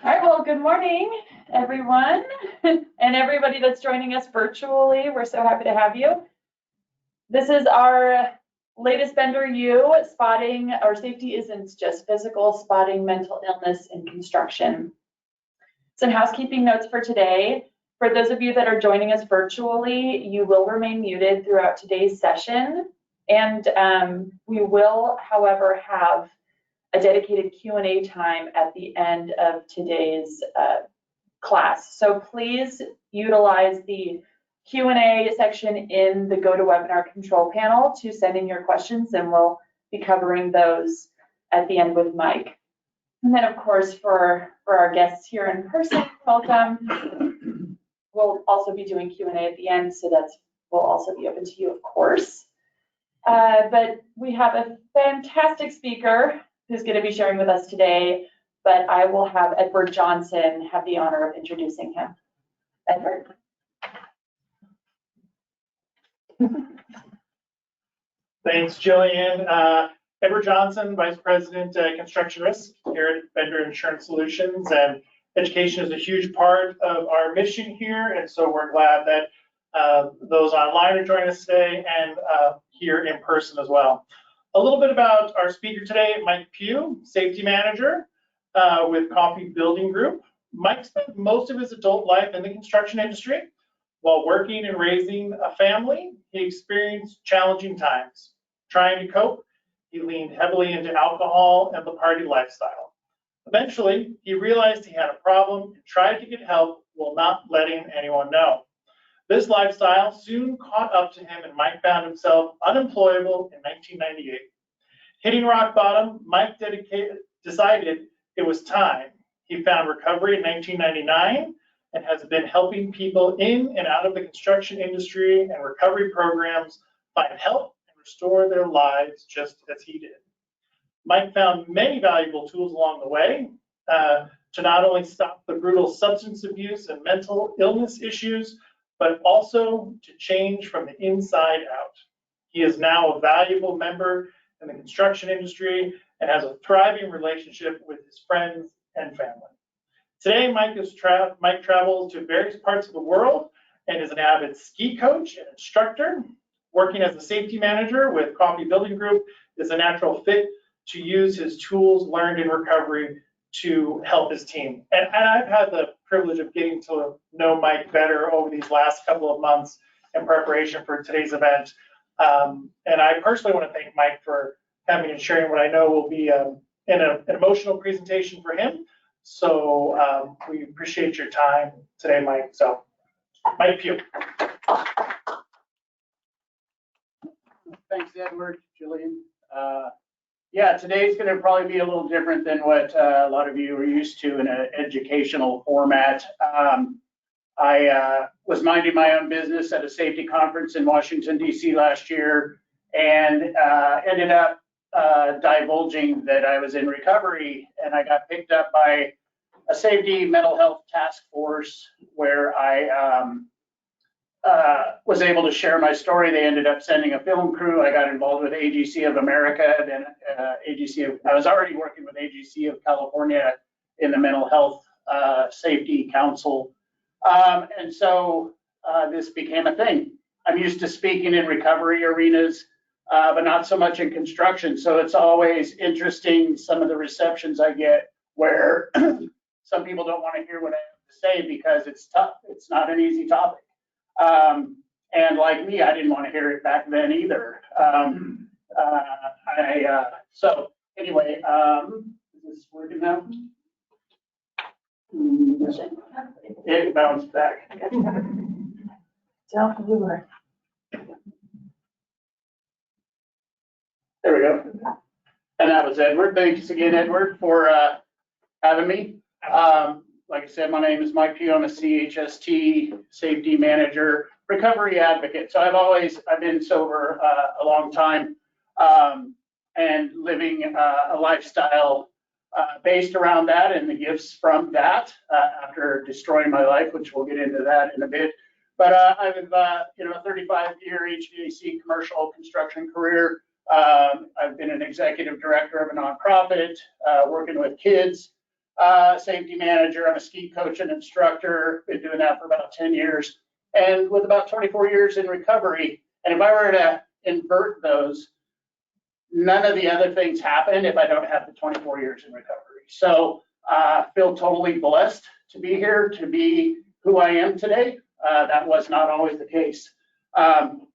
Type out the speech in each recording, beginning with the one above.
All right, well, good morning, everyone, and everybody that's joining us virtually. We're so happy to have you. This is our latest Bender U, spotting, our safety isn't just physical, spotting mental illness in construction. Some housekeeping notes for today. For those of you that are joining us virtually, you will remain muted throughout today's session, and we will, however, have a dedicated Q&A time at the end of today's class. So please utilize the Q&A section in the GoToWebinar control panel to send in your questions, and we'll be covering those at the end with Mike. And then, of course, for our guests here in person, welcome. We'll also be doing Q&A at the end, so that will also be open to you, of course. But we have a fantastic speaker who's going to be sharing with us today, but I will have Edward Johnson have the honor of introducing him. Edward. Thanks, Jillian. Edward Johnson, Vice President, Construction Risk here at Bender Insurance Solutions, and education is a huge part of our mission here, and so we're glad that those online are joining us today and here in person as well. A little bit about our speaker today, Mike Pugh, Safety Manager with Coffee Building Group. Mike spent most of his adult life in the construction industry. While working and raising a family, he experienced challenging times. Trying to cope, he leaned heavily into alcohol and the party lifestyle. Eventually, he realized he had a problem and tried to get help while not letting anyone know. This lifestyle soon caught up to him, and Mike found himself unemployable in 1998. Hitting rock bottom, Mike decided it was time. He found recovery in 1999 and has been helping people in and out of the construction industry and recovery programs find help and restore their lives just as he did. Mike found many valuable tools along the way to not only stop the brutal substance abuse and mental illness issues, but also to change from the inside out. He is now a valuable member in the construction industry and has a thriving relationship with his friends and family. Today, Mike travels to various parts of the world and is an avid ski coach and instructor. Working as a safety manager with Coffee Building Group is a natural fit to use his tools learned in recovery to help his team. And I've had the privilege of getting to know Mike better over these last couple of months in preparation for today's event. And I personally want to thank Mike for having and sharing what I know will be an emotional presentation for him. So we appreciate your time today, Mike. So, Mike Pugh. Thanks, Edward, Jillian. Yeah, today's going to probably be a little different than what a lot of you are used to in an educational format. I was minding my own business at a safety conference in Washington, D.C. last year, and ended up divulging that I was in recovery, and I got picked up by a safety mental health task force where I was able to share my story. They ended up sending a film crew. I got involved with AGC of America, then I was already working with AGC of California in the Mental Health Safety Council. And so this became a thing. I'm used to speaking in recovery arenas, but not so much in construction. So it's always interesting, some of the receptions I get where some people don't want to hear what I have to say because it's tough. It's not an easy topic. And like me, I didn't want to hear it back then either. So anyway, is this working now? It bounced back. Don't worry. There we go. And that was Edward. Thanks again, Edward, for having me. Like I said, my name is Mike Pugh. I'm a CHST safety manager, recovery advocate. So I've been sober a long time and living a lifestyle based around that and the gifts from that after destroying my life, which we'll get into that in a bit. But I've a 35-year HVAC commercial construction career. I've been an executive director of a nonprofit, working with kids safety manager. I'm a ski coach and instructor. Been doing that for about 10 years, and with about 24 years in recovery. And if I were to invert those, none of the other things happen if I don't have the 24 years in recovery. So I feel totally blessed to be here, to be who I am today. That was not always the case. And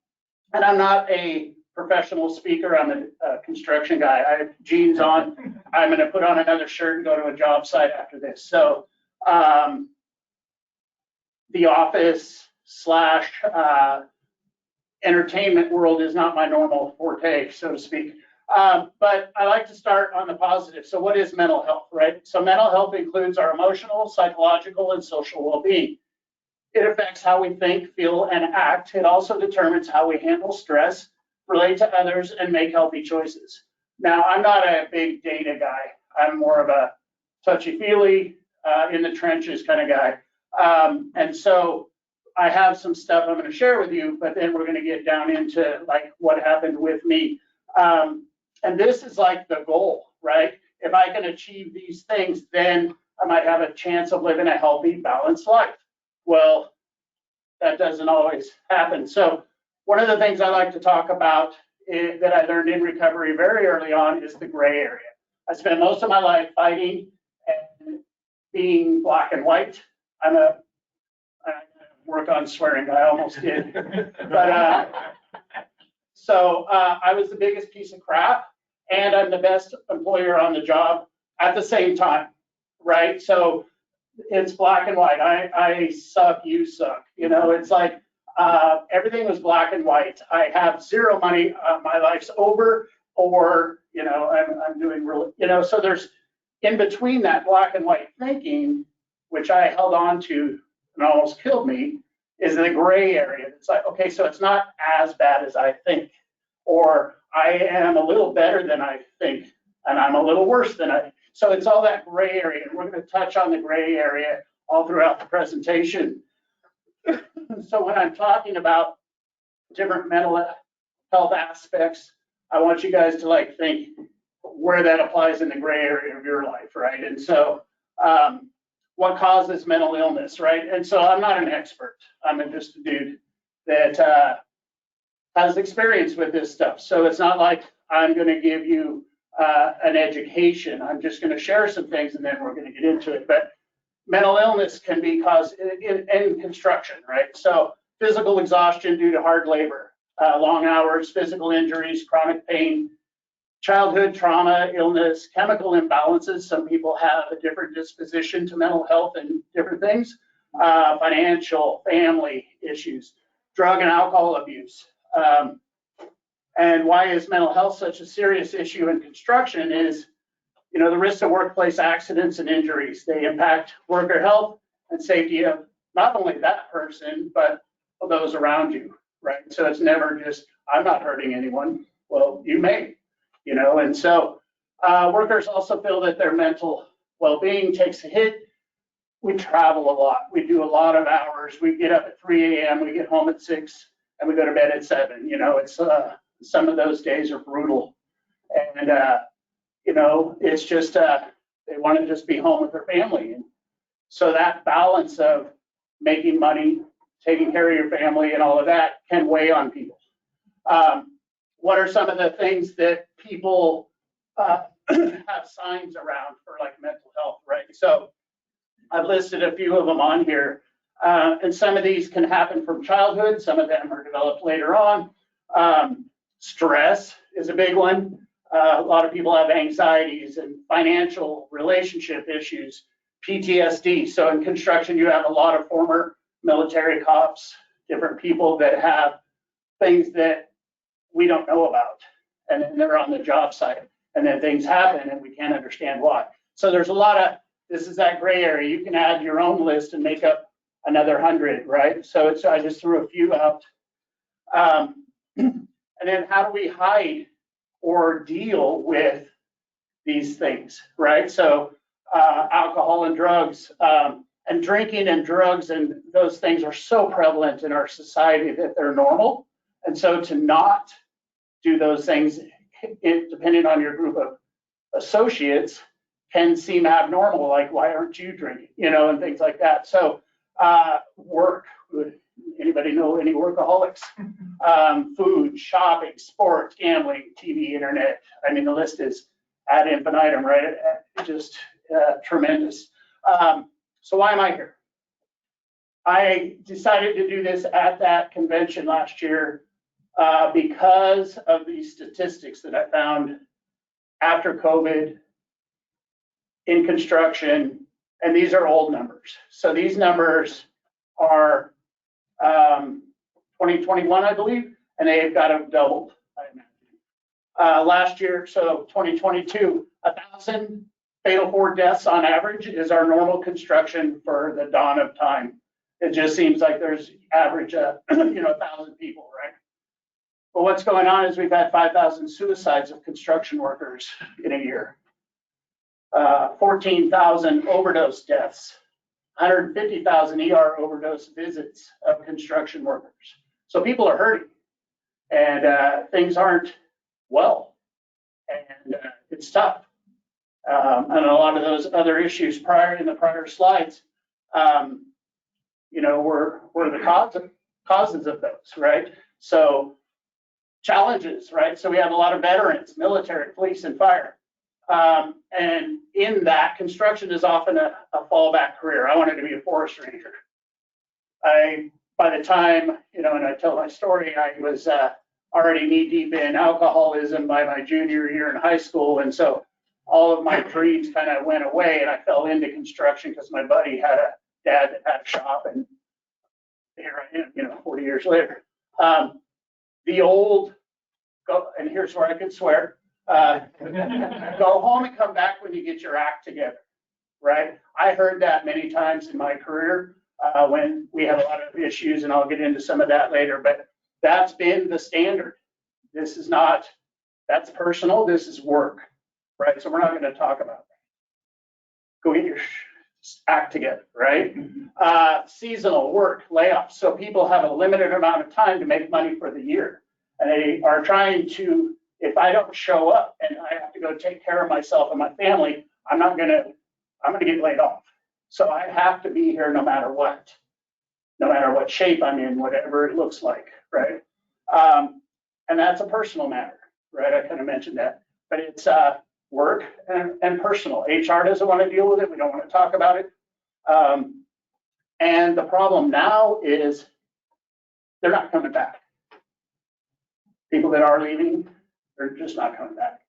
I'm not a professional speaker. I'm a construction guy. I have jeans on. I'm going to put on another shirt and go to a job site after this. So the office slash entertainment world is not my normal forte, so to speak. But I like to start on the positive. So what is mental health, right? So mental health includes our emotional, psychological, and social well-being. It affects how we think, feel, and act. It also determines how we handle stress, relate to others, and make healthy choices. Now, I'm not a big data guy. I'm more of a touchy-feely, in the trenches kind of guy. And so I have some stuff I'm going to share with you, but then we're going to get down into like what happened with me. And this is like the goal, right? If I can achieve these things, then I might have a chance of living a healthy, balanced life. Well, that doesn't always happen. So one of the things I like to talk about that I learned in recovery very early on is the gray area. I spent most of my life fighting and being black and white. I work on swearing, I almost did. But so I was the biggest piece of crap, and I'm the best employer on the job at the same time, right? So it's black and white. I suck, you suck. You know, it's like everything was black and white. I have zero money. My life's over, or you know, I'm doing really, you know. So there's in between that black and white thinking, which I held on to and almost killed me, is the gray area. It's like, okay, so it's not as bad as I think, or I am a little better than I think, and I'm a little worse than I think. So it's all that gray area, and we're going to touch on the gray area all throughout the presentation. So when I'm talking about different mental health aspects, I want you guys to like think where that applies in the gray area of your life, right? And so what causes mental illness, right? And so I'm not an expert. I'm just a dude that has experience with this stuff. So it's not like I'm going to give you an education. I'm just going to share some things and then we're going to get into it. But mental illness can be caused in construction, right? So physical exhaustion due to hard labor, long hours, physical injuries, chronic pain, childhood trauma, illness, chemical imbalances. Some people have a different disposition to mental health and different things, financial, family issues, drug and alcohol abuse. And why is mental health such a serious issue in construction is, you know, the risk of workplace accidents and injuries. They impact worker health and safety of not only that person, but of those around you, right? So it's never just, I'm not hurting anyone. Well, you may, you know, and so workers also feel that their mental well-being takes a hit. We travel a lot. We do a lot of hours. We get up at 3 a.m., we get home at 6, and we go to bed at 7. You know, it's some of those days are brutal. And, you know, it's just, they want to just be home with their family. And so that balance of making money, taking care of your family and all of that can weigh on people. What are some of the things that people have signs around for like mental health, right? So I've listed a few of them on here. And some of these can happen from childhood. Some of them are developed later on. Stress is a big one. A lot of people have anxieties and financial relationship issues, PTSD. So in construction, you have a lot of former military cops, different people that have things that we don't know about. And then they're on the job site. And then things happen and we can't understand why. So there's a lot of, this is that gray area. You can add your own list and make up another 100, right? So it's, I just threw a few out. And then how do we hide or deal with these things, right? So alcohol and drugs, and drinking and drugs and those things are so prevalent in our society that they're normal. And so to not do those things, depending on your group of associates, can seem abnormal, like why aren't you drinking, and things like that. So work, anybody know any workaholics? Food, shopping, sports, gambling, TV, internet. I mean, the list is ad infinitum, right? Just tremendous. So why am I here? I decided to do this at that convention last year because of these statistics that I found after COVID in construction, and these are old numbers. So these numbers are 2021, I believe, and they've got to doubled, I imagine. Last year, so 2022, 1,000 fatal 4 deaths on average is our normal construction for the dawn of time. It just seems like there's average, 1,000 people, right? But what's going on is we've had 5,000 suicides of construction workers in a year. 14,000 overdose deaths, 150,000 ER overdose visits of construction workers. So people are hurting, and things aren't well, and it's tough. And a lot of those other issues in the prior slides, were the causes of those, right? So challenges, right? So we have a lot of veterans, military, police, and fire. And in that, construction is often a fallback career. I wanted to be a forest ranger. By the time, and I tell my story, I was already knee deep in alcoholism by my junior year in high school. And so all of my dreams kind of went away, and I fell into construction because my buddy had a dad that had a shop, and here I am, 40 years later. The old, and here's where I can swear, go home and come back when you get your act together, right? I heard that many times in my career when we had a lot of issues, and I'll get into some of that later, but that's been the standard. This is not, that's personal, this is work, right? So we're not going to talk about that. Go get your act together, right? Seasonal work, layoffs. So people have a limited amount of time to make money for the year. And they are trying to, if I don't show up and I have to go take care of myself and my family, I'm going to get laid off. So I have to be here no matter what shape I'm in, whatever it looks like, right? And that's a personal matter, right? I kind of mentioned that, but it's work and personal. HR doesn't want to deal with it. We don't want to talk about it. And the problem now is they're not coming back. People that are leaving, they're just not coming back.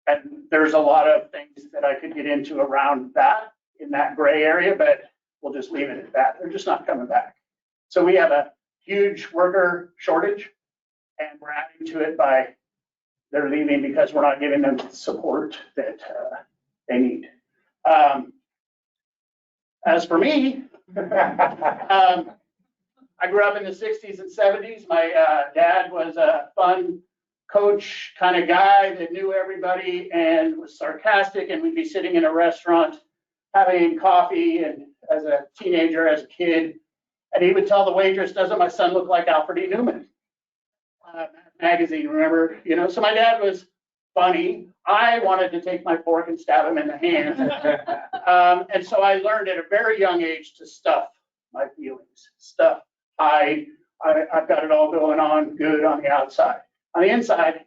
And there's a lot of things that I could get into around that in that gray area, but we'll just leave it at that. They're just not coming back. So we have a huge worker shortage, and we're adding to it by they're leaving because we're not giving them the support that they need. As for me, I grew up in the 60s and 70s. My dad was a fun coach kind of guy that knew everybody and was sarcastic, and we'd be sitting in a restaurant having coffee, and as a teenager, as a kid, and he would tell the waitress, "Doesn't my son look like Alfred E. Newman?" Magazine, remember? So my dad was funny. I wanted to take my fork and stab him in the hand. And so I learned at a very young age to stuff my feelings, I've got it all going on good on the outside. On the inside,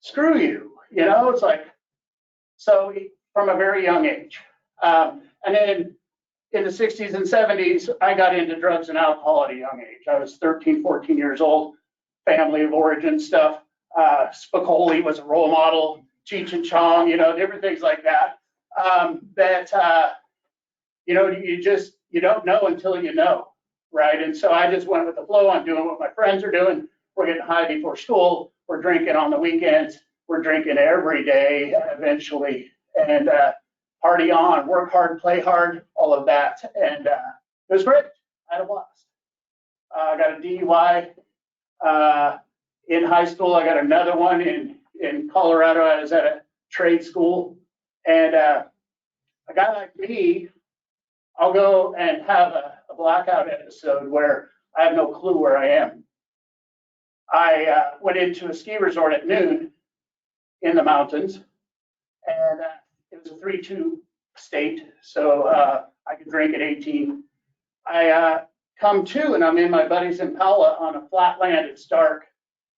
screw you, it's like, so from a very young age. And then in the 60s and 70s, I got into drugs and alcohol at a young age. I was 13, 14 years old, family of origin stuff. Spicoli was a role model, Cheech and Chong, different things like that. You don't know until you know. Right. And so I just went with the flow. I'm doing what my friends are doing. We're getting high before school. We're drinking on the weekends. We're drinking every day eventually. And party on, work hard, play hard, all of that. And it was great. I had a blast. I got a DUI in high school. I got another one in Colorado. I was at a trade school. And a guy like me, I'll go and have a blackout episode where I have no clue where I am. I went into a ski resort at noon in the mountains, and it was a 3-2 state, so I could drink at 18. I come to, and I'm in my buddy's Impala on a flat land. It's dark,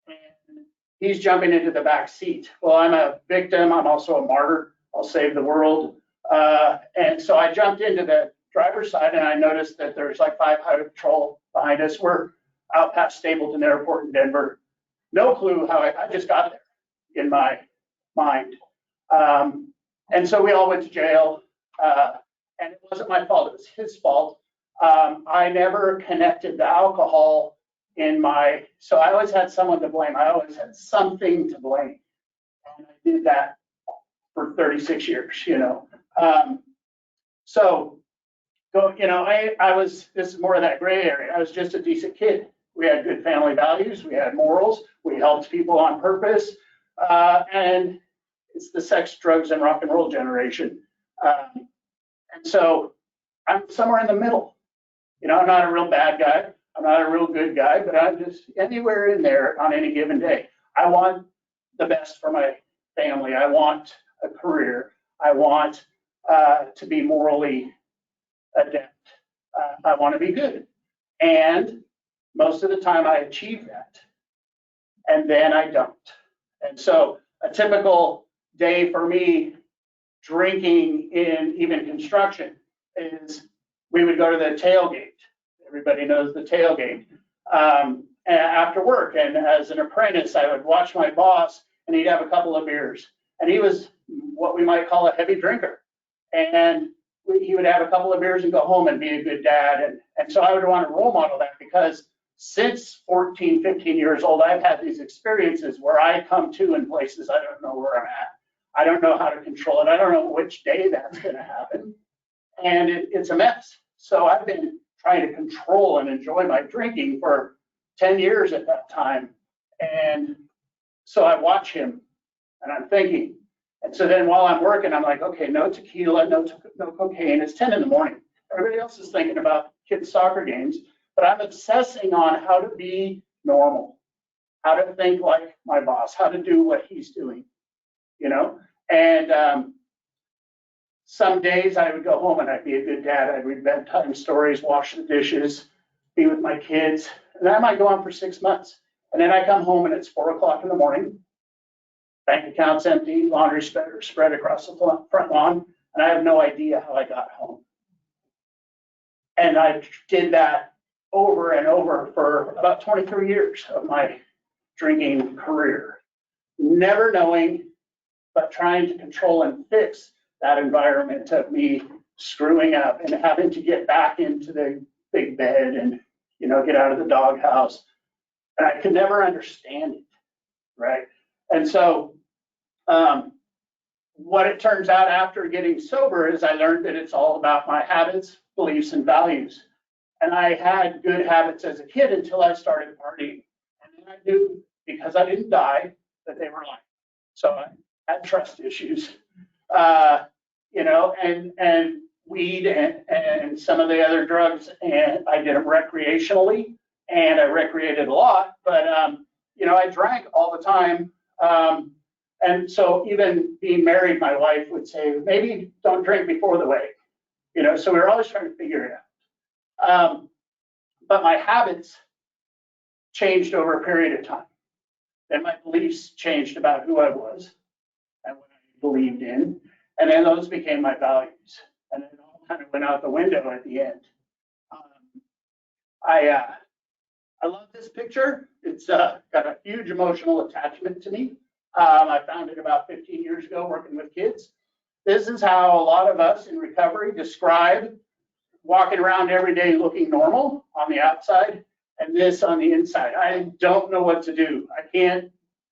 and he's jumping into the back seat. Well, I'm a victim. I'm also a martyr. I'll save the world. And so I jumped into the driver's side, and I noticed that there's like 5 highway patrol behind us. We're out past Stapleton Airport in Denver. No clue how I just got there in my mind. And so we all went to jail, and it wasn't my fault. It was his fault. I never connected the alcohol so I always had someone to blame. I always had something to blame. And I did that for 36 years, you know. This is more of that gray area. I was just a decent kid. We had good family values. We had morals. We helped people on purpose. And it's the sex, drugs, and rock and roll generation. And so I'm somewhere in the middle. You know, I'm not a real bad guy. I'm not a real good guy, but I'm just anywhere in there on any given day. I want the best for my family. I want a career. I want to be morally adept. I want to be good. And most of the time I achieve that. And then I don't. And so a typical day for me drinking in even construction is we would go to the tailgate. Everybody knows the tailgate. After work, and as an apprentice, I would watch my boss, and he'd have a couple of beers. And he was what we might call a heavy drinker. And he would have a couple of beers and go home and be a good dad. And so I would want to role model that, because since 14, 15 years old, I've had these experiences where I come to in places I don't know where I'm at. I don't know how to control it. I don't know which day that's going to happen. And it's a mess. So I've been trying to control and enjoy my drinking for 10 years at that time. And so I watch him and I'm thinking. And so then while I'm working, I'm like, okay, no tequila, no cocaine. It's 10 in the morning. Everybody else is thinking about kids' soccer games, but I'm obsessing on how to be normal, how to think like my boss, how to do what he's doing, you know? And some days I would go home and I'd be a good dad. I'd read bedtime stories, wash the dishes, be with my kids. And that might go on for 6 months. And then I come home and it's 4 o'clock in the morning. Bank account's empty, laundry spread across the front lawn, and I have no idea how I got home. And I did that over and over for about 23 years of my drinking career, never knowing, but trying to control and fix that environment of me screwing up and having to get back into the big bed and, you know, get out of the doghouse. And I could never understand it, right? And so what it turns out after getting sober is I learned that it's all about my habits, beliefs, and values. And I had good habits as a kid until I started partying. And then I knew, because I didn't die, that they were lying. So I had trust issues, you know, and weed and some of the other drugs, and I did them recreationally, and I recreated a lot, but, you know, I drank all the time. And so even being married, my wife would say, maybe don't drink before the wedding, you know, so we were always trying to figure it out. But my habits changed over a period of time. Then my beliefs changed about who I was and what I believed in. And then those became my values. And it all kind of went out the window at the end. I love this picture. It's got a huge emotional attachment to me. I found it about 15 years ago working with kids. This is how a lot of us in recovery describe walking around every day looking normal on the outside, and this on the inside. I don't know what to do. I can't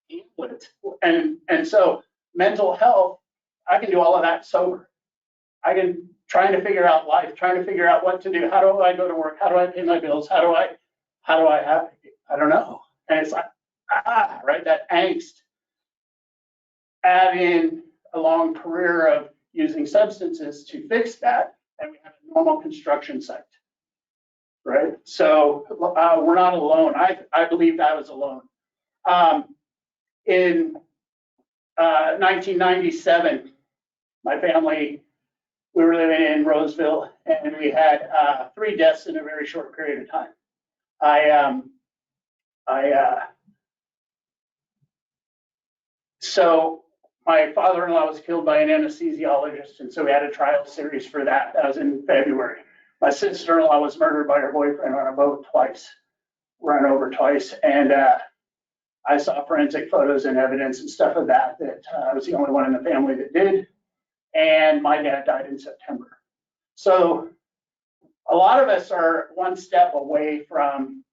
handle it. And so mental health, I can do all of that sober. I can trying to figure out life, trying to figure out what to do. How do I go to work? How do I pay my bills? How do I have, I don't know. And it's like, right, that angst. Add in a long career of using substances to fix that, and we have a normal construction site, right? So we're not alone. I believed I was alone. In 1997, my family, we were living in Roseville, and we had 3 deaths in a very short period of time. So my father-in-law was killed by an anesthesiologist, and so we had a trial series for that. That was in February. My sister-in-law was murdered by her boyfriend on a boat twice, run over twice, and I saw forensic photos and evidence and stuff of that I was the only one in the family that did. And my dad died in September. So a lot of us are one step away from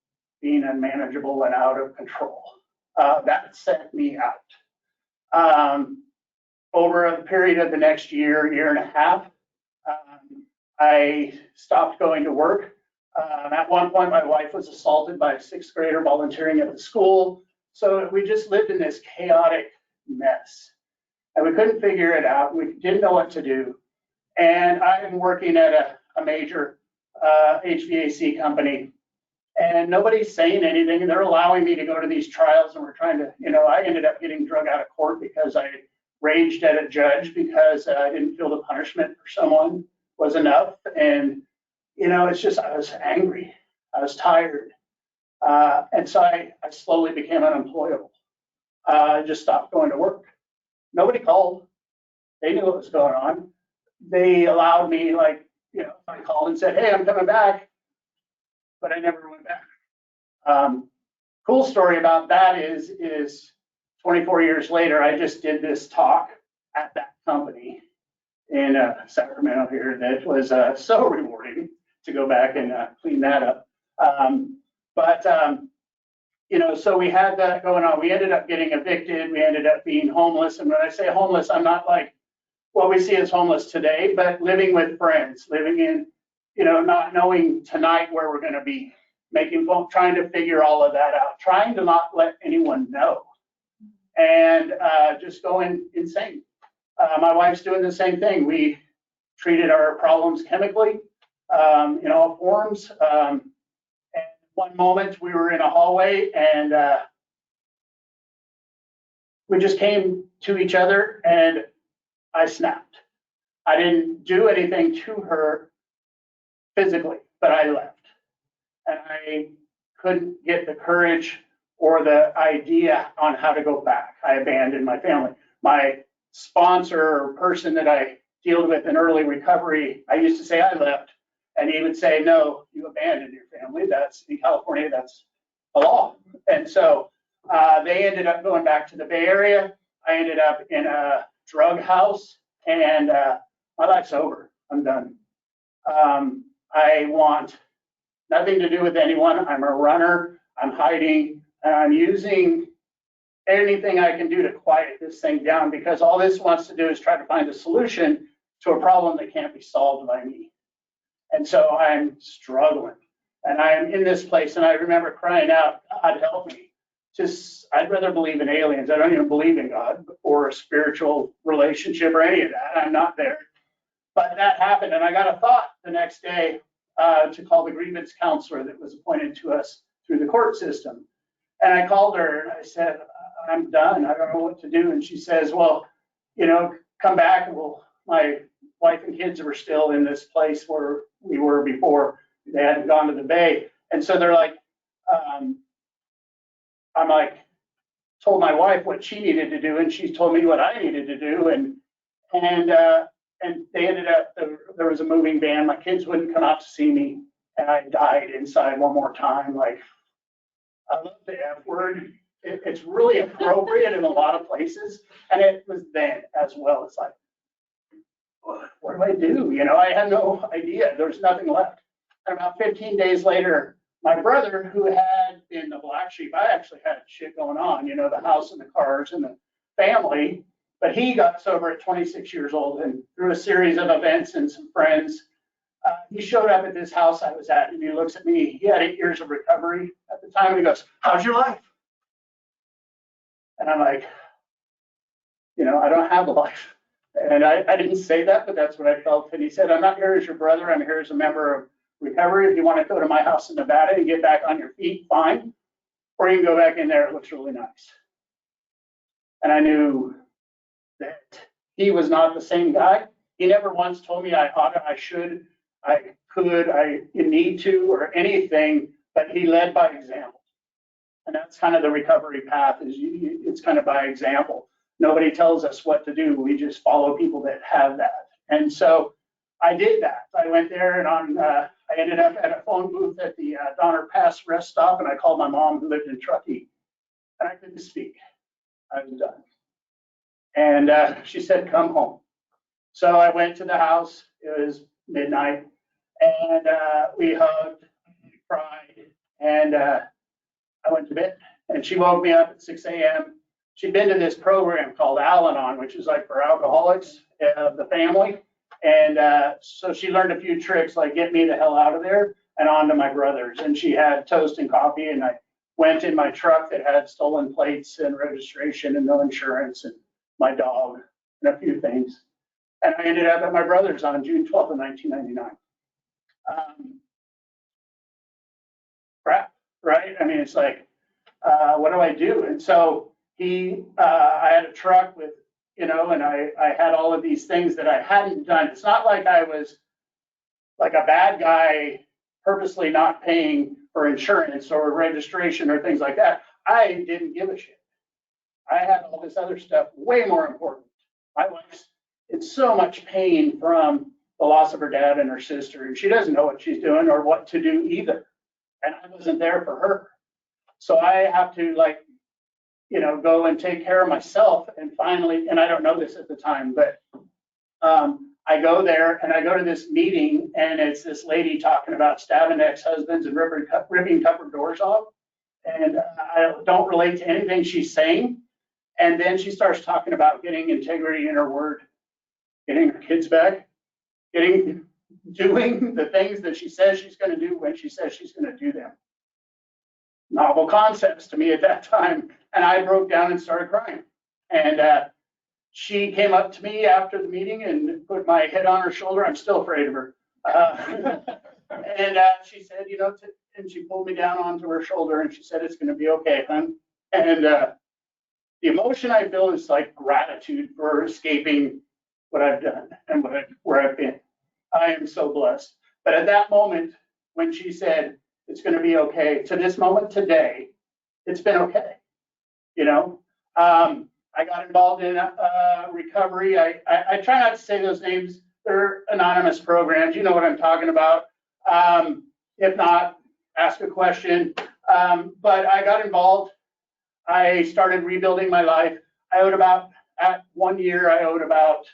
being unmanageable and out of control. That set me out. Over a period of the next year and a half, I stopped going to work. At one point, my wife was assaulted by a 6th grader volunteering at the school. So we just lived in this chaotic mess. And we couldn't figure it out. We didn't know what to do. And I'm working at a major HVAC company, and nobody's saying anything. And they're allowing me to go to these trials, and we're trying to, I ended up getting drug out of court because I raged at a judge because I didn't feel the punishment for someone was enough. And, it's just, I was angry. I was tired. And so I slowly became unemployable. I just stopped going to work. Nobody called. They knew what was going on. They allowed me, I called and said, hey, I'm coming back, but I never went back. Cool story about that is 24 years later, I just did this talk at that company in Sacramento here that was so rewarding to go back and clean that up. So we had that going on. We ended up getting evicted. We ended up being homeless. And when I say homeless, I'm not like what we see as homeless today, but living with friends, living in, not knowing tonight where we're going to be, trying to figure all of that out, trying to not let anyone know, and just going insane. My wife's doing the same thing. We treated our problems chemically, in all forms. And one moment we were in a hallway, and we just came to each other, and I snapped. I didn't do anything to her physically, but I left. And I couldn't get the courage or the idea on how to go back. I abandoned my family. My sponsor or person that I dealt with in early recovery, I used to say I left, and he would say, no, you abandoned your family. That's in California, that's the law. And so they ended up going back to the Bay Area. I ended up in a drug house, and my life's over. I'm done. I want nothing to do with anyone. I'm a runner. I'm hiding, and I'm using anything I can do to quiet this thing down, because all this wants to do is try to find a solution to a problem that can't be solved by me. And so I'm struggling, and I'm in this place, and I remember crying out, God help me. I'd rather believe in aliens. I don't even believe in God or a spiritual relationship or any of that. I'm not there. But that happened, and I got a thought the next day to call the grievance counselor that was appointed to us through the court system. And I called her, and I said, I'm done. I don't know what to do. And she says, well, come back. Well, my wife and kids were still in this place where we were before. They hadn't gone to the Bay. And so they're like, I'm like, told my wife what she needed to do, and she told me what I needed to do. And they ended up, there was a moving van. My kids wouldn't come out to see me, and I died inside one more time. Like, I love the F word. It's really appropriate in a lot of places. And it was then as well. It's like, what do I do? I had no idea. There was nothing left. And about 15 days later, my brother, who had been the black sheep, I actually had shit going on, the house and the cars and the family, but he got sober at 26 years old, and through a series of events and some friends, he showed up at this house I was at, and he looks at me. He had 8 years of recovery at the time, and he goes, how's your life? And I'm like, I don't have a life. And I didn't say that, but that's what I felt. And he said, I'm not here as your brother. I'm here as a member of recovery. If you want to go to my house in Nevada and get back on your feet, fine. Or you can go back in there. It looks really nice. And I knew that he was not the same guy. He never once told me I ought to, I should, I could, I need to, or anything, but he led by example. And that's kind of the recovery path, is it's kind of by example. Nobody tells us what to do. We just follow people that have that. And so I did that. I went there and I ended up at a phone booth at the Donner Pass rest stop, and I called my mom who lived in Truckee, and I couldn't speak. I was done. And she said, come home. So I went to the house. It was midnight, and we hugged, cried, and I went to bed. And she woke me up at 6 a.m. She'd been to this program called Al-Anon, which is like for alcoholics of the family. And so she learned a few tricks, like get me the hell out of there and on to my brothers. And she had toast and coffee, and I went in my truck that had stolen plates and registration and no insurance and my dog and a few things. And I ended up at my brother's on June 12th of 1999. Crap, right? I mean, it's like, what do I do? And so I had a truck with, and I had all of these things that I hadn't done. It's not like I was like a bad guy purposely not paying for insurance or registration or things like that. I didn't give a shit. I had all this other stuff way more important. My wife's in so much pain from the loss of her dad and her sister, and she doesn't know what she's doing or what to do either. And I wasn't there for her. So I have to go and take care of myself. And finally, and I don't know this at the time, but I go there and I go to this meeting, and it's this lady talking about stabbing ex-husbands and ripping cupboard doors off. And I don't relate to anything she's saying. And then she starts talking about getting integrity in her word, getting her kids back, doing the things that she says she's going to do when she says she's going to do them. Novel concepts to me at that time. And I broke down and started crying. And she came up to me after the meeting and put my head on her shoulder. I'm still afraid of her. And she said, and she pulled me down onto her shoulder, and she said, it's going to be okay, hon. And the emotion I feel is like gratitude for escaping what I've done and where I've been. I am so blessed. But at that moment, when she said, it's going to be okay, to this moment today, it's been okay. I got involved in recovery. I try not to say those names. They're anonymous programs. You know what I'm talking about. If not, ask a question. But I got involved. I started rebuilding my life. At 1 year, I owed about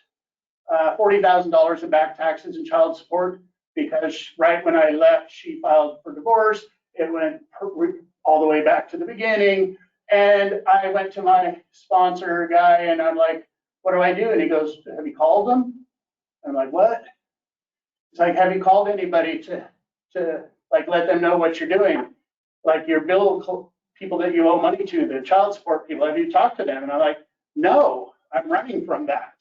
$40,000 in back taxes and child support, because right when I left, she filed for divorce. It went all the way back to the beginning. And I went to my sponsor guy, and I'm like, what do I do? And he goes, have you called them? I'm like, what? It's like, have you called anybody to like let them know what you're doing? Like your bill people that you owe money to, the child support people, have you talked to them? And I'm like, no, I'm running from that.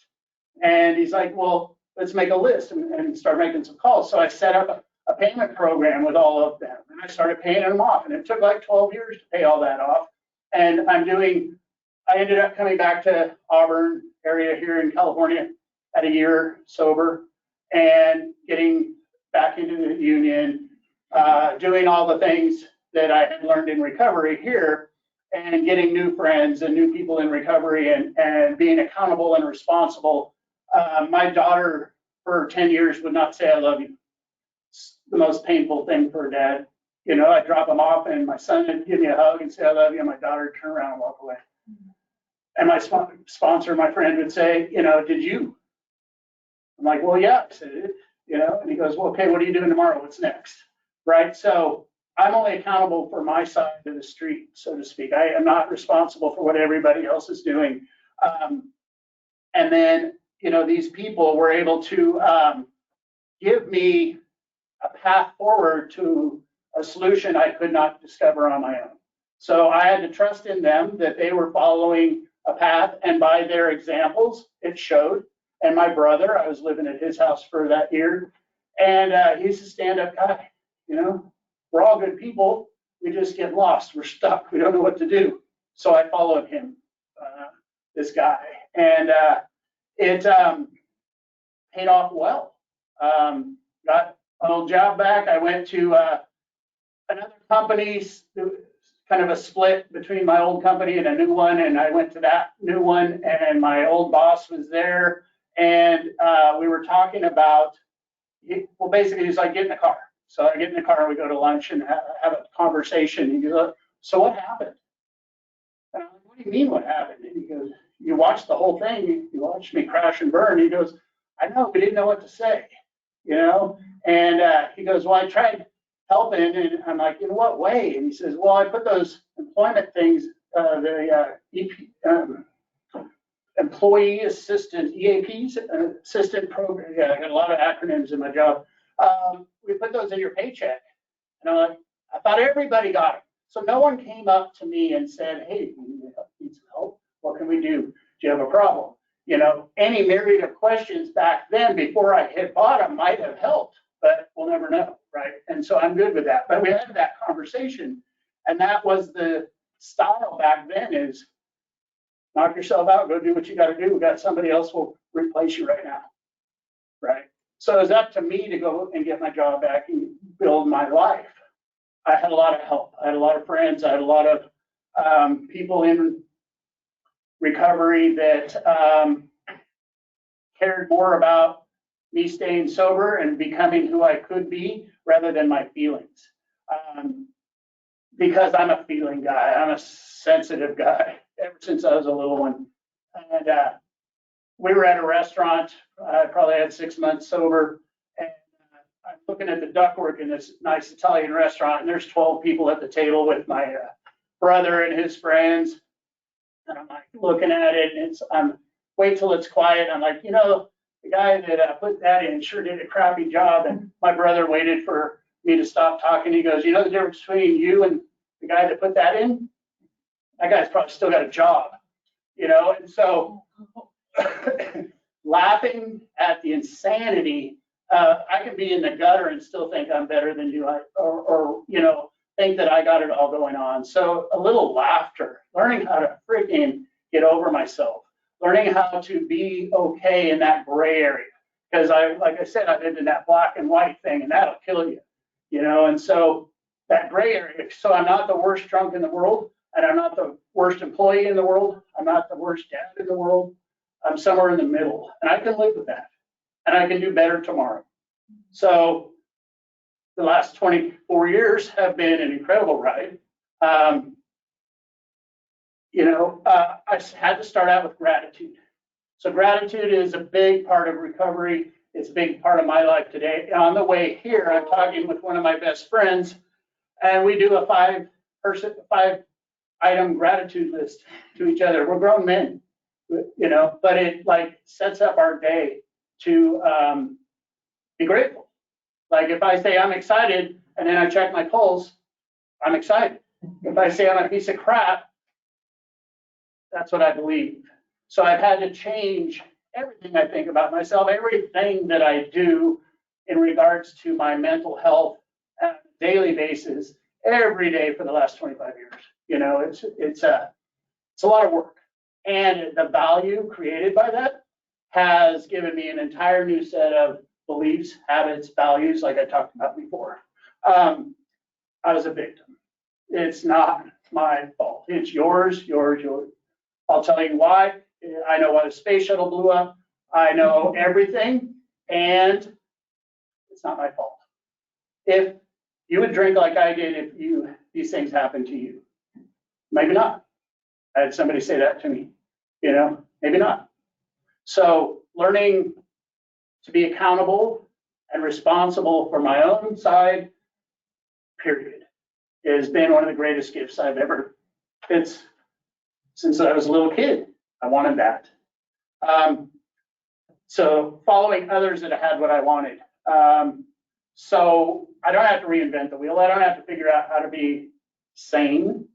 And he's like, well, let's make a list and start making some calls. So I set up a payment program with all of them, and I started paying them off. And it took like 12 years to pay all that off. And I ended up coming back to Auburn area here in California at a year sober and getting back into the union, doing all the things that I had learned in recovery here, and getting new friends and new people in recovery, and being accountable and responsible. My daughter for 10 years would not say I love you. It's the most painful thing for a dad. I'd drop him off, and my son would give me a hug and say I love you, and my daughter would turn around and walk away. And my sponsor, my friend, would say, did you? I'm like, well, yeah, I said it, and he goes, well, okay, what are you doing tomorrow? What's next? Right? So I'm only accountable for my side of the street, so to speak. I am not responsible for what everybody else is doing. And then, these people were able to give me a path forward to a solution I could not discover on my own. So I had to trust in them that they were following a path, and by their examples, it showed. And my brother, I was living at his house for that year, and he's a stand-up guy. We're all good people. We just get lost. We're stuck. We don't know what to do. So I followed him, this guy. And it paid off well. Got a little job back. I went to another company, kind of a split between my old company and a new one, and I went to that new one, and my old boss was there, and we were talking about, well, basically he's like, get in the car. So I get in the car and we go to lunch and have a conversation. He goes, so what happened? And I'm like, what do you mean what happened? And he goes, you watched the whole thing. You watched me crash and burn. He goes, I know, we didn't know what to say, you know? And he goes, well, I tried helping. And I'm like, in what way? And he says, well, I put those employment things, employee assistant, EAPs, assistant program. Yeah, I got a lot of acronyms in my job. We put those in your paycheck. And I'm like, I thought everybody got it. So no one came up to me and said, hey, we need some help. What can we do? Do you have a problem? You know, any myriad of questions back then before I hit bottom might have helped, but we'll never know, right? And so I'm good with that. But we had that conversation, and that was the style back then is knock yourself out, go do what you got to do. We got somebody else will replace you right now, right? So it's up to me to go and get my job back and build my life. I had a lot of help. I had a lot of friends. I had a lot of people in recovery that cared more about me staying sober and becoming who I could be rather than my feelings. Because I'm a feeling guy. I'm a sensitive guy ever since I was a little one. And we were at a restaurant. I probably had 6 months sober. And I'm looking at the ductwork in this nice Italian restaurant, and there's 12 people at the table with my brother and his friends. And I'm like looking at it, and I'm wait till it's quiet. I'm like, you know, the guy that put that in sure did a crappy job. And my brother waited for me to stop talking. He goes, you know the difference between you and the guy that put that in? That guy's probably still got a job, you know? And so laughing at the insanity, I can be in the gutter and still think I'm better than you, or you know, think that I got it all going on. So a little laughter, learning how to freaking get over myself, learning how to be okay in that gray area. Because like I said, I've been in that black and white thing, and that'll kill you, you know? And so that gray area, so I'm not the worst drunk in the world, and I'm not the worst employee in the world. I'm not the worst dad in the world. I'm somewhere in the middle, and I can live with that, and I can do better tomorrow. So the last 24 years have been an incredible ride. You know, I had to start out with gratitude. So gratitude is a big part of recovery. It's a big part of my life today. And on the way here, I'm talking with one of my best friends, and we do a 5-item gratitude list to each other. We're grown men, you know, but it like sets up our day to be grateful. Like if I say I'm excited and then I check my pulse, I'm excited. If I say I'm a piece of crap, that's what I believe. So I've had to change everything I think about myself, everything that I do in regards to my mental health on a daily basis, every day for the last 25 years. You know, it's a lot of work. And the value created by that has given me an entire new set of beliefs, habits, values, like I talked about before. I was a victim. It's not my fault. It's yours. I'll tell you why. I know why the space shuttle blew up. I know everything, and it's not my fault. If you would drink like I did, if these things happened to you, maybe not. I had somebody say that to me, you know, maybe not. So learning to be accountable and responsible for my own side, period, has been one of the greatest gifts I've ever. It's since I was a little kid, I wanted that. So following others that had what I wanted. So I don't have to reinvent the wheel. I don't have to figure out how to be sane.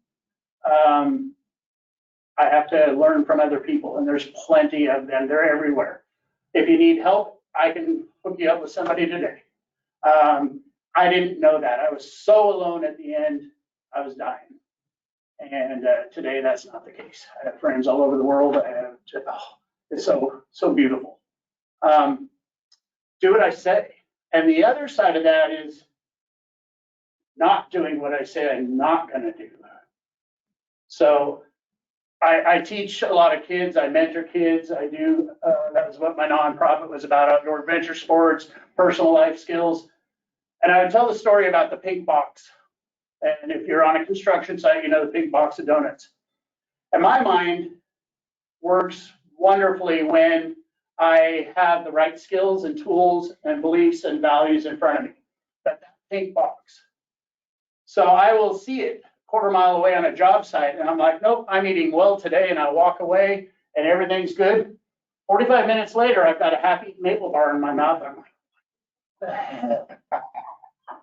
I have to learn from other people, and there's plenty of them. They're everywhere. If you need help, I can hook you up with somebody today. I didn't know that. I was so alone at the end, I was dying. And today, that's not the case. I have friends all over the world. I have is so beautiful. Do what I say. And the other side of that is not doing what I say I'm not going to do. So I teach a lot of kids. I mentor kids. I do. That was what my nonprofit was about: outdoor adventure sports, personal life skills. And I would tell the story about the pink box. And if you're on a construction site, you know the pink box of donuts. And my mind works wonderfully when I have the right skills and tools and beliefs and values in front of me. That pink box. So I will see it a quarter mile away on a job site, and I'm like, nope, I'm eating well today, and I walk away, and everything's good. 45 minutes later, I've got a happy maple bar in my mouth. I'm like,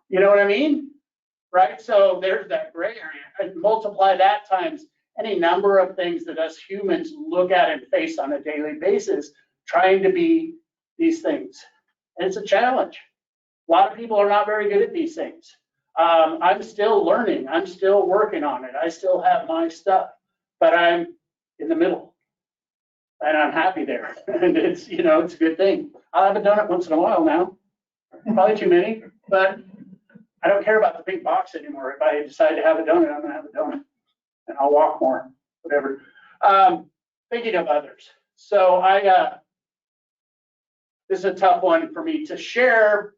you know what I mean? Right? So there's that gray area. I multiply that times any number of things that us humans look at and face on a daily basis, trying to be these things. And it's a challenge. A lot of people are not very good at these things. I'm still learning. I'm still working on it. I still have my stuff, but I'm in the middle, and I'm happy there. And it's, you know, it's a good thing. I'll have a donut once in a while now. Probably too many, but I don't care about the pink box anymore. If I decide to have a donut, I'm going to have a donut, and I'll walk more, whatever. Thinking of others. So this is a tough one for me to share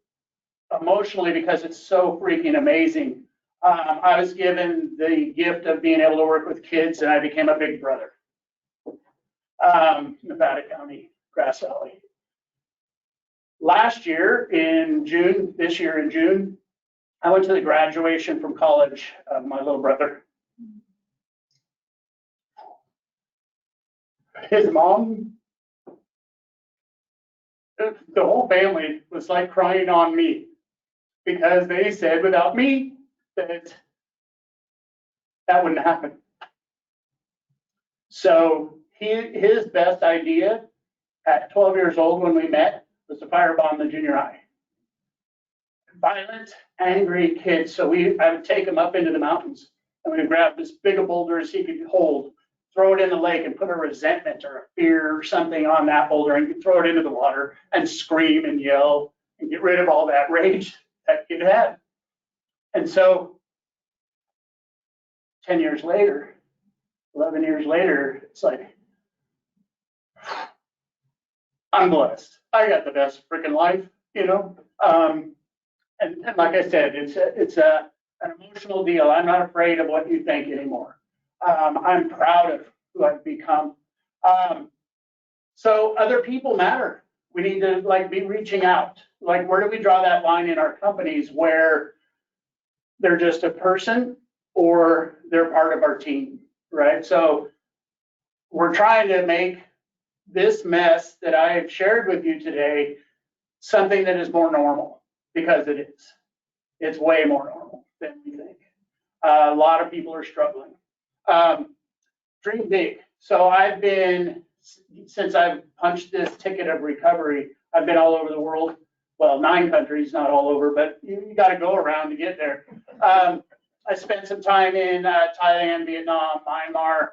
emotionally because it's so freaking amazing. I was given the gift of being able to work with kids, and I became a big brother. Nevada County, Grass Valley. Last year in June, this year in June, I went to the graduation from college of my little brother. His mom, the whole family was like crying on me because they said without me that wouldn't happen. So his best idea at 12 years old when we met was to firebomb the junior high. Violent, angry kids. So I would take him up into the mountains and we would grab as big a boulder as he could hold, throw it in the lake and put a resentment or a fear or something on that boulder and throw it into the water and scream and yell and get rid of all that rage that kid had. And so 10 years later, 11 years later, it's like, I'm blessed. I got the best freaking life, you know? And like I said, it's an emotional deal. I'm not afraid of what you think anymore. I'm proud of who I've become. So other people matter. We need to be reaching out. Like, where do we draw that line in our companies where they're just a person or they're part of our team, right? So we're trying to make this mess that I have shared with you today something that is more normal, because it is. It's way more normal than we think. A lot of people are struggling. Dream big. So since I've punched this ticket of recovery, I've been all over the world. Well, 9 countries, not all over, but you got to go around to get there. I spent some time in Thailand, Vietnam, Myanmar,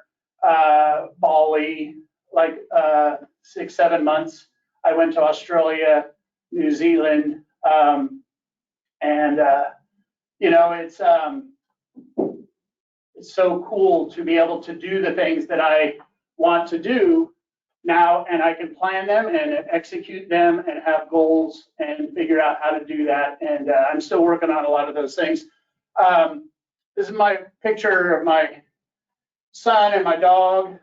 Bali, 6-7 months. I went to Australia, New Zealand, and it's so cool to be able to do the things that I want to do now, and I can plan them and execute them and have goals and figure out how to do that. And I'm still working on a lot of those things. This is my picture of my son and my dog,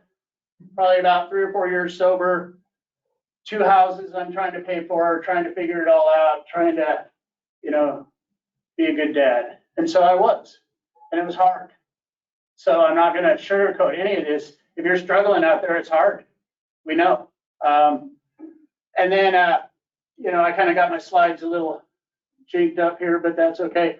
probably about 3 or 4 years sober. 2 houses I'm trying to pay for, trying to figure it all out, trying to, be a good dad. And so I was, and it was hard. So I'm not going to sugarcoat any of this. If you're struggling out there, it's hard. We know. And then, I kind of got my slides a little jinked up here, but that's okay.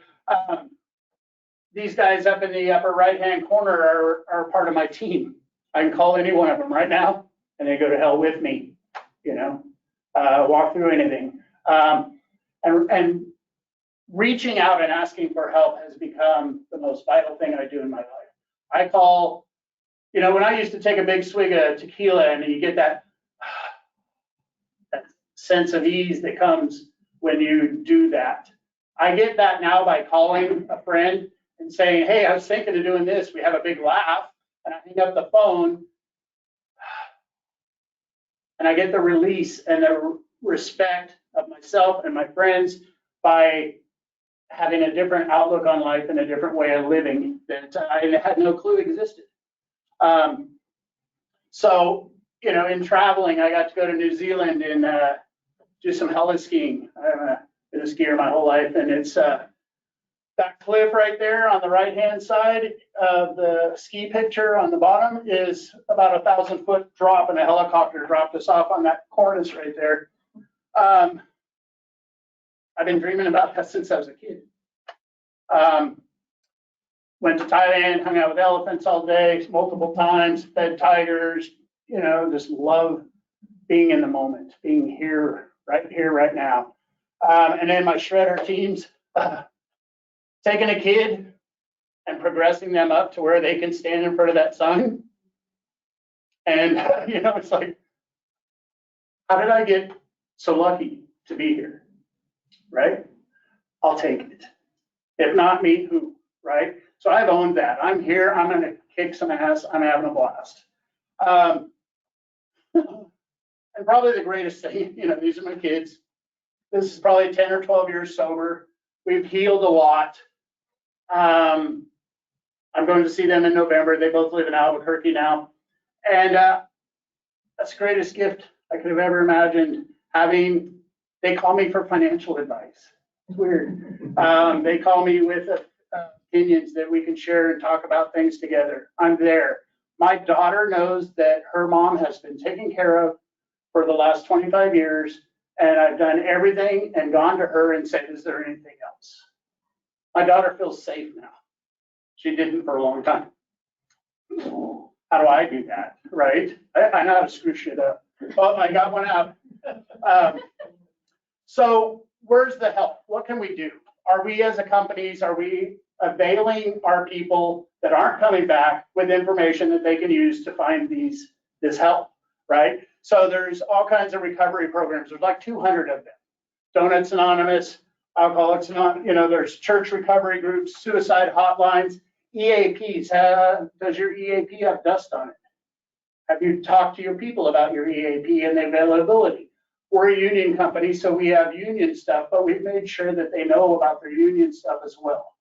These guys up in the upper right-hand corner are part of my team. I can call any one of them right now, and they go to hell with me, walk through anything. And reaching out and asking for help has become the most vital thing I do in my life. I call, when I used to take a big swig of tequila and you get that sense of ease that comes when you do that. I get that now by calling a friend and saying, hey, I was thinking of doing this. We have a big laugh, and I hang up the phone, and I get the release and the respect of myself and my friends by having a different outlook on life and a different way of living that I had no clue existed. So, you know, in traveling, I got to go to New Zealand and do some heli skiing. I've been a skier my whole life, and it's that cliff right there on the right-hand side of the ski picture on the bottom is about a 1,000-foot drop, and a helicopter dropped us off on that cornice right there. I've been dreaming about that since I was a kid. Went to Thailand, hung out with elephants all day, multiple times, fed tigers, you know, just love being in the moment, being here, right now. And then my shredder teams, taking a kid and progressing them up to where they can stand in front of that sun. And, you know, it's like, how did I get so lucky to be here, right? I'll take it. If not me, who, right? So I've owned that. I'm here. I'm going to kick some ass. I'm having a blast. And probably the greatest thing, you know, these are my kids. This is probably 10 or 12 years sober. We've healed a lot. I'm going to see them in November. They both live in Albuquerque now. And that's the greatest gift I could have ever imagined having. They call me for financial advice. It's weird. They call me with opinions that we can share and talk about things together. I'm there. My daughter knows that her mom has been taken care of for the last 25 years, and I've done everything and gone to her and said, is there anything else? My daughter feels safe now. She didn't for a long time. How do I do that, right? I know how to screw shit up. Well, I got one out. So where's the help? What can we do? Are we as a companies, are we availing our people that aren't coming back with information that they can use to find this help, right? So there's all kinds of recovery programs. There's like 200 of them. Donuts Anonymous, Alcoholics Anonymous, you know, there's church recovery groups, suicide hotlines, EAPs. Does your EAP have dust on it? Have you talked to your people about your EAP and the availability? We're a union company, so we have union stuff, but we've made sure that they know about their union stuff as well.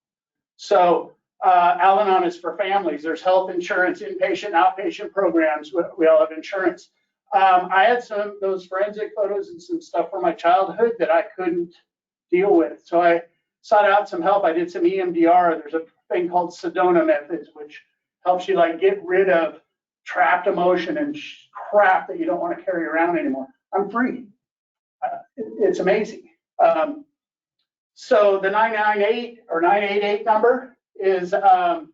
So Al-Anon is for families. There's health insurance, inpatient, outpatient programs. We all have insurance. I had some of those forensic photos and some stuff from my childhood that I couldn't deal with. So I sought out some help. I did some EMDR. There's a thing called Sedona methods, which helps you like get rid of trapped emotion and crap that you don't want to carry around anymore. I'm free. It's amazing. So the 998 or 988 number is up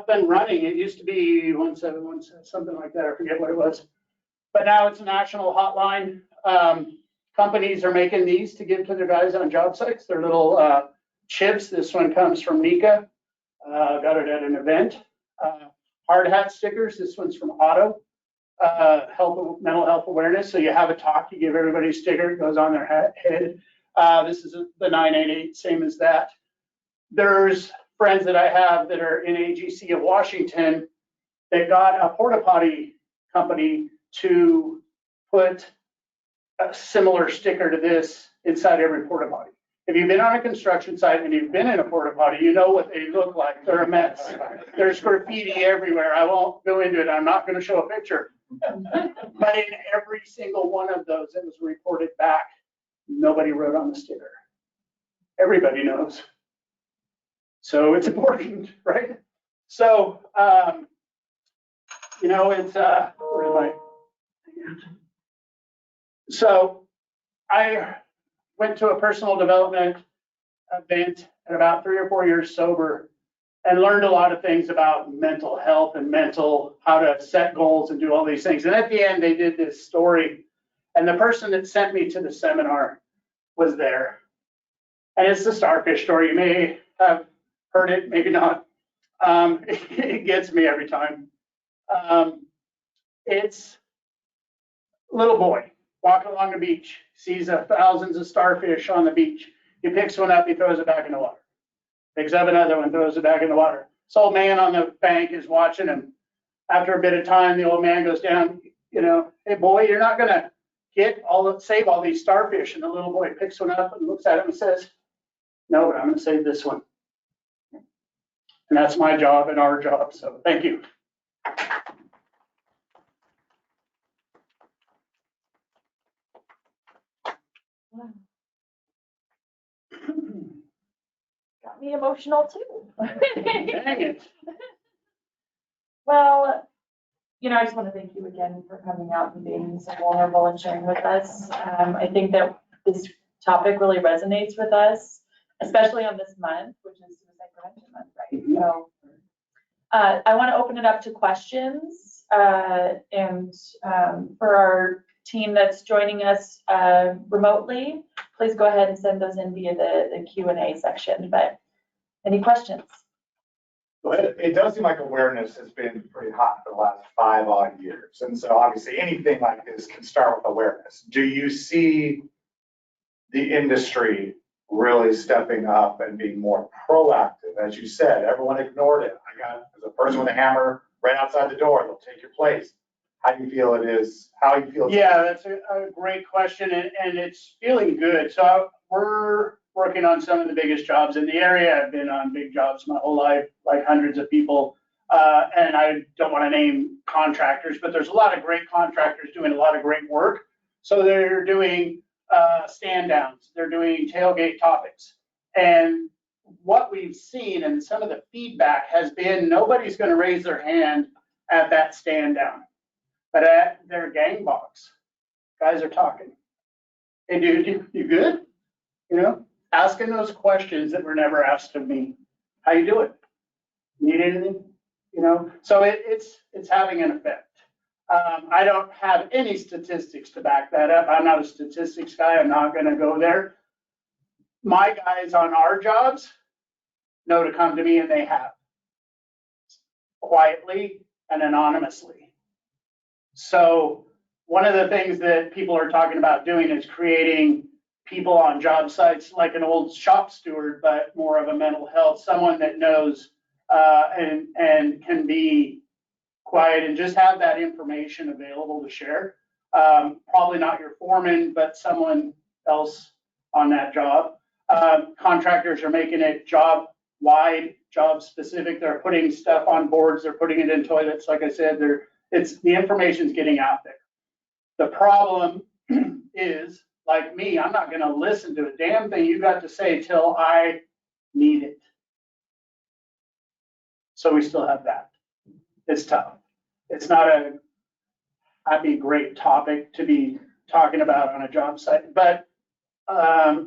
and running. It used to be 1717, something like that. I forget what it was. But now it's a national hotline. Companies are making these to give to their guys on job sites. They're little chips. This one comes from Nika. Got it at an event. Hard hat stickers. This one's from Otto. Mental health awareness. So you have a talk, you give everybody a sticker, it goes on their head. This is the 988, same as that. There's friends that I have that are in AGC of Washington that got a porta potty company to put a similar sticker to this inside every porta potty. If you've been on a construction site and you've been in a porta potty, you know what they look like. They're a mess. There's graffiti everywhere. I won't go into it. I'm not going to show a picture. But in every single one of those that was reported back, nobody wrote on the sticker. Everybody knows. So it's important, right? So, you know, it's, so I went to a personal development event at about 3 or 4 years sober and learned a lot of things about mental health and how to set goals and do all these things. And at the end, they did this story, and the person that sent me to the seminar was there. And it's the starfish story. You may have heard it, maybe not. It gets me every time. It's a little boy. walking along the beach, sees thousands of starfish on the beach. He picks one up, he throws it back in the water. Picks up another one, throws it back in the water. This old man on the bank is watching him. After a bit of time, the old man goes down, hey boy, you're not gonna save all these starfish. And the little boy picks one up and looks at him and says, no, but I'm gonna save this one. And that's my job and our job, so thank you. Got me emotional too. Dang it. Well, I just want to thank you again for coming out and being so vulnerable and sharing with us. I think that this topic really resonates with us, especially on this month, which is Suicide Prevention Month, right? So I want to open it up to questions, and for our team that's joining us remotely, please go ahead and send those in via the Q&A section. But any questions? It does seem like awareness has been pretty hot for the last 5 odd years. And so obviously anything like this can start with awareness. Do you see the industry really stepping up and being more proactive? As you said, everyone ignored it. There's a person with a hammer right outside the door. They'll take your place. How do you feel it is? How do you feel? Yeah, that's a great question, and it's feeling good. So we're working on some of the biggest jobs in the area. I've been on big jobs my whole life, like hundreds of people. And I don't want to name contractors, but there's a lot of great contractors doing a lot of great work. So they're doing stand downs, they're doing tailgate topics. And what we've seen and some of the feedback has been nobody's going to raise their hand at that stand down. But at their gang box, guys are talking. Hey, dude, you good? Asking those questions that were never asked of me. How you doing? Need anything? So it's having an effect. I don't have any statistics to back that up. I'm not a statistics guy. I'm not going to go there. My guys on our jobs know to come to me, and they have, quietly and anonymously. So one of the things that people are talking about doing is creating people on job sites like an old shop steward, but more of a mental health, someone that knows and can be quiet and just have that information available to share. Probably not your foreman, but someone else on that job. Contractors are making it job wide, job specific. They're putting stuff on boards. They're putting it in toilets. Like I said, the information's getting out there. The problem is, like me, I'm not going to listen to a damn thing you got to say till I need it. So we still have that. It's tough. It's not a happy, great topic to be talking about on a job site, but I've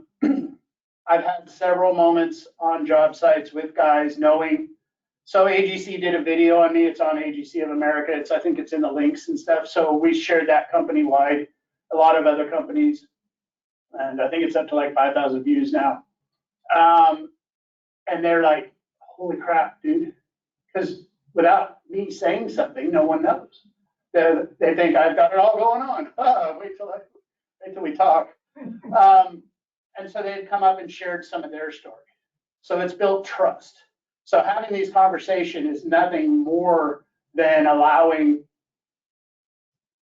had several moments on job sites with guys knowing. So AGC did a video on me. It's on AGC of America. I think it's in the links and stuff. So we shared that company wide. A lot of other companies, and I think it's up to like 5,000 views now. And they're like, holy crap, dude. Because without me saying something, no one knows. They think I've got it all going on. Wait till we talk. And so they'd come up and shared some of their story. So it's built trust. So having these conversations is nothing more than allowing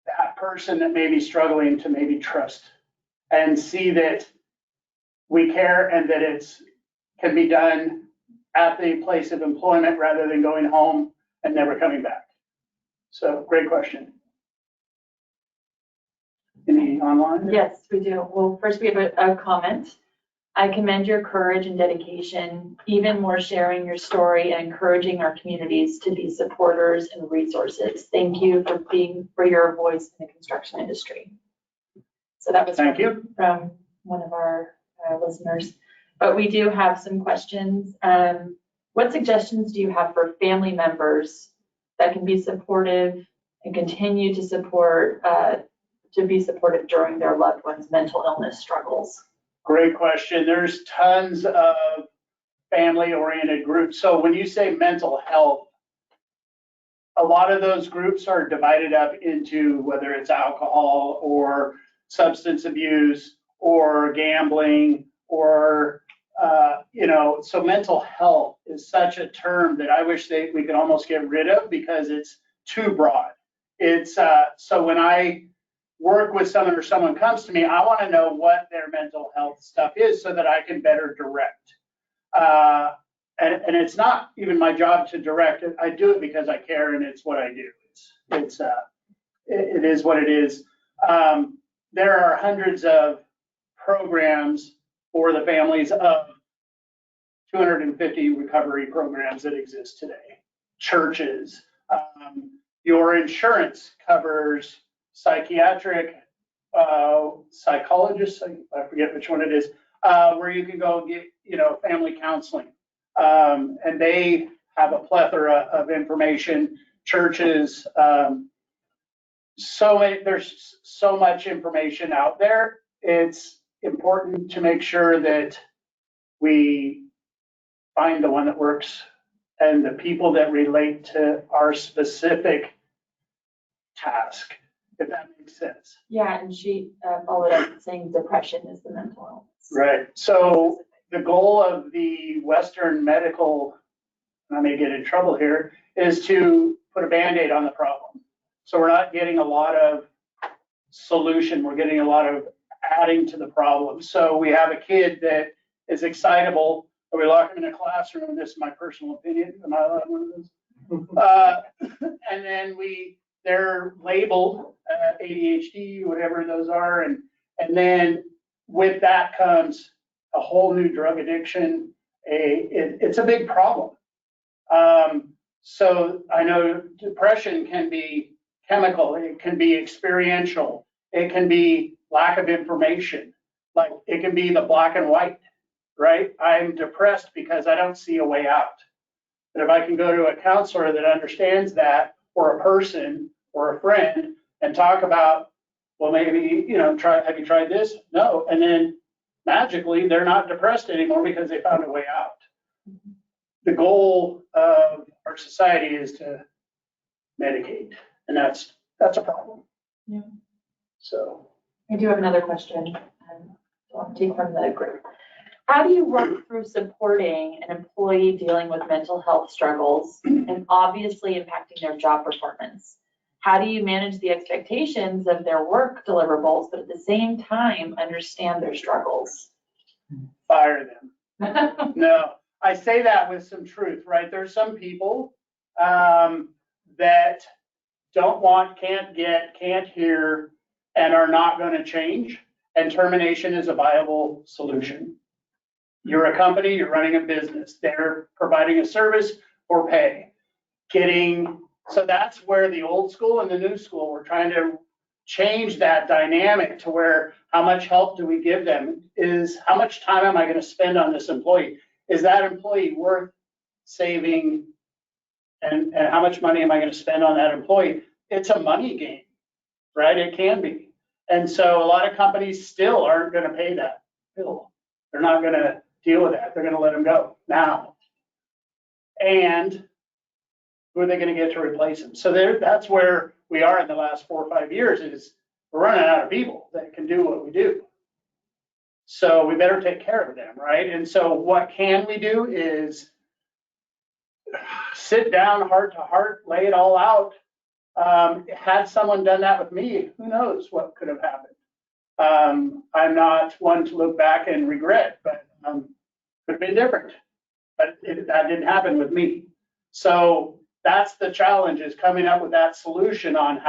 that person that may be struggling to maybe trust and see that we care and that it's can be done at the place of employment rather than going home and never coming back. So great question. Any online? Yes, we do. Well, first we have a comment. I commend your courage and dedication, even more sharing your story and encouraging our communities to be supporters and resources. Thank you for your voice in the construction industry. So that was from one of our listeners. But we do have some questions. What suggestions do you have for family members that can be supportive and continue to support, to be supportive during their loved ones' mental illness struggles? Great question. There's tons of family-oriented groups. So when you say mental health, a lot of those groups are divided up into whether it's alcohol or substance abuse or gambling or, so mental health is such a term that I wish we could almost get rid of because it's too broad. It's, so when I work with someone or someone comes to me, I want to know what their mental health stuff is so that I can better direct. And it's not even my job to direct it. I do it because I care and it's what I do. It is what it is. There are hundreds of programs for the families of 250 recovery programs that exist today. Churches, your insurance covers psychiatric, psychologists, I forget which one it is, where you can go get, family counseling. And they have a plethora of information, churches, there's so much information out there. It's important to make sure that we find the one that works and the people that relate to our specific task, if that makes sense. Yeah, and she followed up saying depression is the mental illness. Right. So the goal of the Western medical, and I may get in trouble here, is to put a Band-Aid on the problem. So we're not getting a lot of solution. We're getting a lot of adding to the problem. So we have a kid that is excitable, or we lock him in a classroom. This is my personal opinion. Am I allowed one of those? And then they're labeled ADHD, whatever those are. And then with that comes a whole new drug addiction. It's a big problem. So I know depression can be chemical, it can be experiential, it can be lack of information, like it can be the black and white, right? I'm depressed because I don't see a way out. But if I can go to a counselor that understands that, or a person or a friend, and talk about, well, maybe, have you tried this? No. And then magically they're not depressed anymore because they found a way out. The goal of our society is to medicate, and that's a problem. Yeah. So I do have another question. I'll take from the group. How do you work through supporting an employee dealing with mental health struggles and obviously impacting their job performance? How do you manage the expectations of their work deliverables, but at the same time understand their struggles? Fire them. No, I say that with some truth, right? There's some people that don't want, can't get, can't hear, and are not going to change. And termination is a viable solution. You're a company, you're running a business. They're providing a service for pay. So that's where the old school and the new school, we're trying to change that dynamic to where how much help do we give them? Is how much time am I going to spend on this employee? Is that employee worth saving? And how much money am I going to spend on that employee? It's a money game, right? It can be. And so a lot of companies still aren't going to pay that bill. They're not going to deal with that. They're going to let them go now. And who are they going to get to replace them? So that's where we are in the last 4 or 5 years, is we're running out of people that can do what we do. So we better take care of them, right? And so what can we do is sit down heart to heart, lay it all out. Had someone done that with me, who knows what could have happened. I'm not one to look back and regret, but could have been different. But that didn't happen with me. So that's the challenge, is coming up with that solution on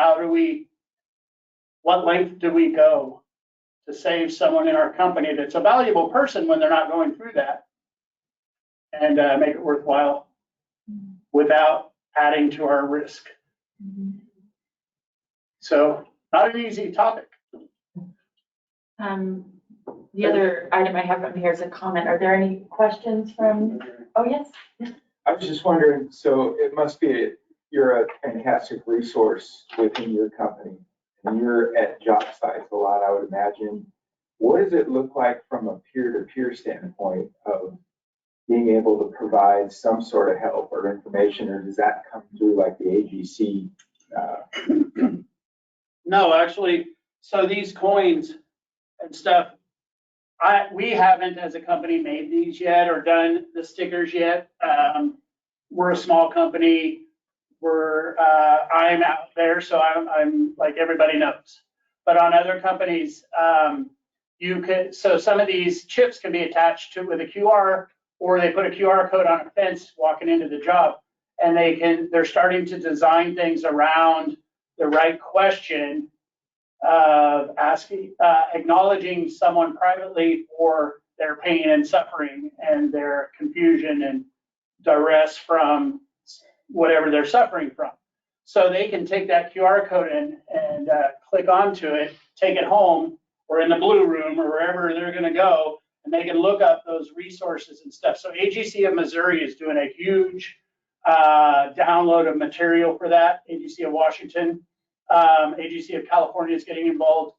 what length do we go to save someone in our company that's a valuable person when they're not going through that, and make it worthwhile without adding to our risk. So not an easy topic. The other item I have from here is a comment. Are there any questions from, oh yes? I was just wondering, so it must be, you're a fantastic resource within your company, and you're at job sites a lot, I would imagine. What does it look like from a peer-to-peer standpoint of being able to provide some sort of help or information, or does that come through like the AGC? No, actually, So these coins and stuff, we haven't as a company made these yet or done the stickers yet. We're a small company. I'm out there, so I'm like everybody knows. But on other companies, so some of these chips can be attached to with a QR, or they put a QR code on a fence walking into the job, and they're starting to design things around the right question of acknowledging someone privately for their pain and suffering and their confusion and duress from whatever they're suffering from. So they can take that QR code and click onto it, take it home, or in the blue room or wherever they're going to go, and they can look up those resources and stuff. So AGC of Missouri is doing a huge download of material for that. AGC of Washington, AGC of California is getting involved.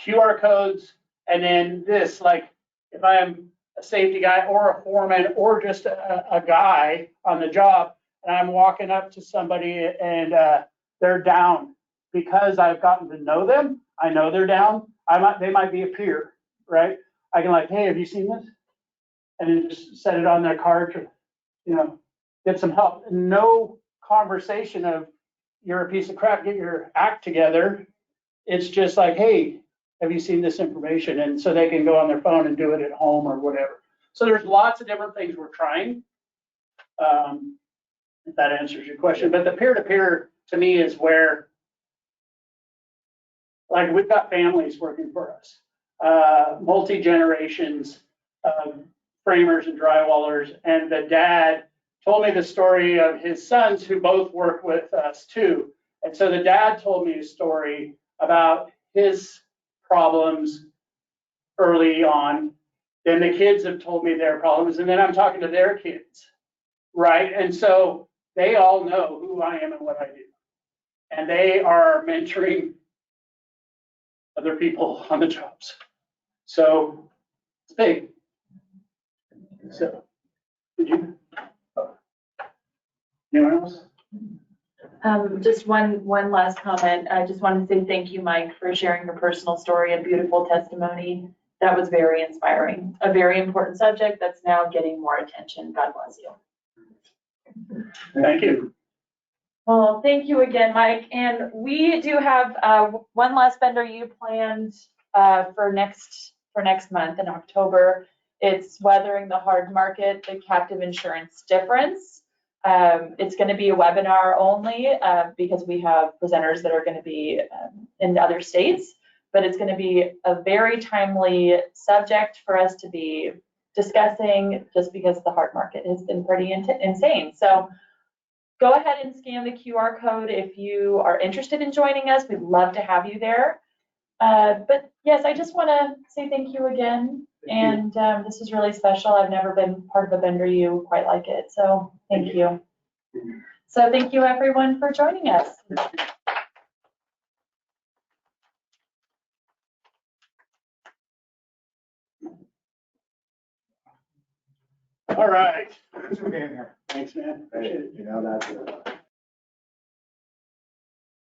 QR codes, and then this, like if I am a safety guy or a foreman or just a guy on the job, and I'm walking up to somebody and they're down, because I've gotten to know them, I know they're down. They might be a peer, right? I can like, hey, have you seen this? And then just set it on their card to, get some help. No conversation of you're a piece of crap, get your act together. It's just like, hey, have you seen this information? And so they can go on their phone and do it at home or whatever. So there's lots of different things we're trying. If that answers your question. But the peer-to-peer to me is where, like, we've got families working for us, multi-generations of framers and drywallers. And the dad told me the story of his sons who both work with us too. And so the dad told me a story about his problems early on. Then the kids have told me their problems, and then I'm talking to their kids, right? And so they all know who I am and what I do. And they are mentoring other people on the jobs. So it's big. So, did you? Anyone else? Just one last comment. I just wanted to say thank you, Mike, for sharing your personal story and beautiful testimony. That was very inspiring. A very important subject that's now getting more attention. God bless you. Thank you. Well, thank you again, Mike. And we do have one last vendor you planned for next month in October. It's Weathering the Hard Market, the Captive Insurance Difference. It's going to be a webinar only because we have presenters that are going to be in other states, but it's going to be a very timely subject for us to be discussing just because the hard market has been pretty insane. So go ahead and scan the QR code if you are interested in joining us. We'd love to have you there. But yes, I just want to say thank you again. And this is really special. I've never been part of a vendor you quite like it. So thank you. So thank you everyone for joining us. All right. Thanks for being here. Thanks, man. Appreciate it. That's